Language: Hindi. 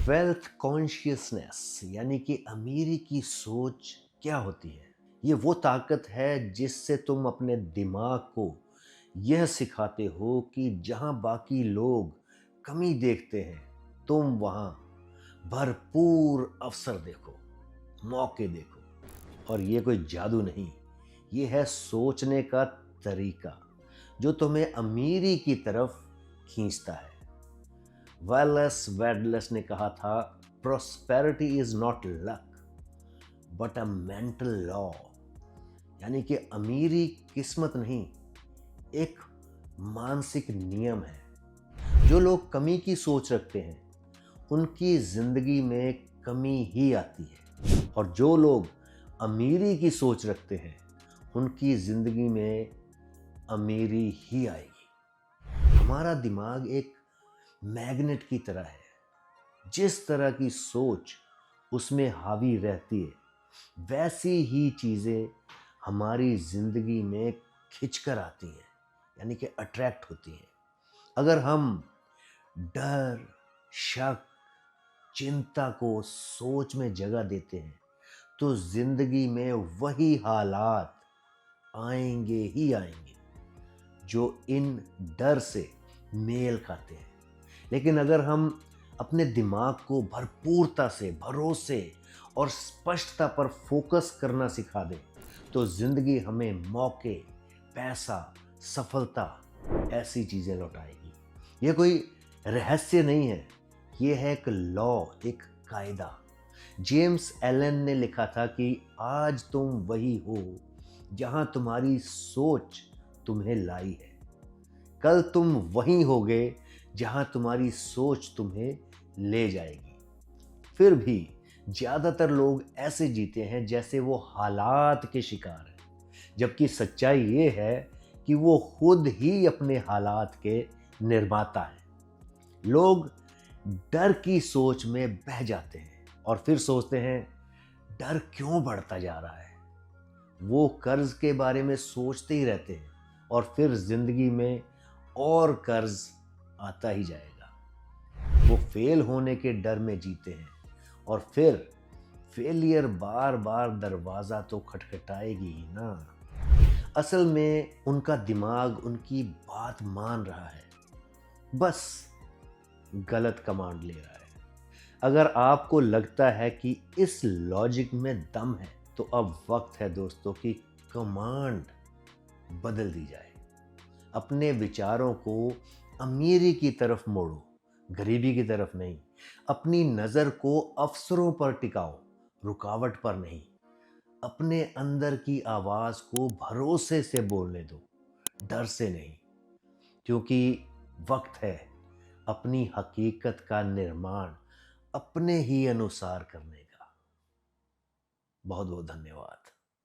वेल्थ कॉन्शियसनेस यानी कि अमीरी की सोच क्या होती है? ये वो ताकत है जिससे तुम अपने दिमाग को यह सिखाते हो कि जहाँ बाकी लोग कमी देखते हैं, तुम वहाँ भरपूर अवसर देखो, मौके देखो। और ये कोई जादू नहीं, ये है सोचने का तरीका जो तुम्हें अमीरी की तरफ खींचता है। वेलेस वेडलेस ने कहा था, prosperity is not luck but a mental law. यानी कि अमीरी किस्मत नहीं, एक मानसिक नियम है। जो लोग कमी की सोच रखते हैं उनकी जिंदगी में कमी ही आती है, और जो लोग अमीरी की सोच रखते हैं उनकी जिंदगी में अमीरी ही आएगी। हमारा दिमाग एक मैग्नेट की तरह है। जिस तरह की सोच उसमें हावी रहती है, वैसी ही चीज़ें हमारी ज़िंदगी में खिंचकर आती हैं, यानी कि अट्रैक्ट होती हैं। अगर हम डर, शक, चिंता को सोच में जगह देते हैं तो ज़िंदगी में वही हालात आएंगे ही आएंगे जो इन डर से मेल खाते हैं। लेकिन अगर हम अपने दिमाग को भरपूरता से, भरोसे और स्पष्टता पर फोकस करना सिखा दें तो जिंदगी हमें मौके, पैसा, सफलता, ऐसी चीजें लौटाएगी। ये कोई रहस्य नहीं है, ये है एक लॉ, एक कायदा। जेम्स एलन ने लिखा था कि आज तुम वही हो जहां तुम्हारी सोच तुम्हें लाई है, कल तुम वहीं होगे जहां तुम्हारी सोच तुम्हें ले जाएगी। फिर भी ज्यादातर लोग ऐसे जीते हैं जैसे वो हालात के शिकार हैं, जबकि सच्चाई ये है कि वो खुद ही अपने हालात के निर्माता हैं। लोग डर की सोच में बह जाते हैं और फिर सोचते हैं, डर क्यों बढ़ता जा रहा है। वो कर्ज के बारे में सोचते ही रहते हैं और फिर जिंदगी में और कर्ज आता ही जाएगा। वो फेल होने के डर में जीते हैं और फिर फेलियर बार बार दरवाजा तो खटखटाएगी ही ना। असल में उनका दिमाग उनकी बात मान रहा है, बस गलत कमांड ले रहा है। अगर आपको लगता है कि इस लॉजिक में दम है तो अब वक्त है दोस्तों कि कमांड बदल दी जाए। अपने विचारों को अमीरी की तरफ मोड़ो, गरीबी की तरफ नहीं। अपनी नजर को अवसरों पर टिकाओ, रुकावट पर नहीं। अपने अंदर की आवाज को भरोसे से बोलने दो, डर से नहीं। क्योंकि वक्त है अपनी हकीकत का निर्माण अपने ही अनुसार करने का। बहुत बहुत धन्यवाद।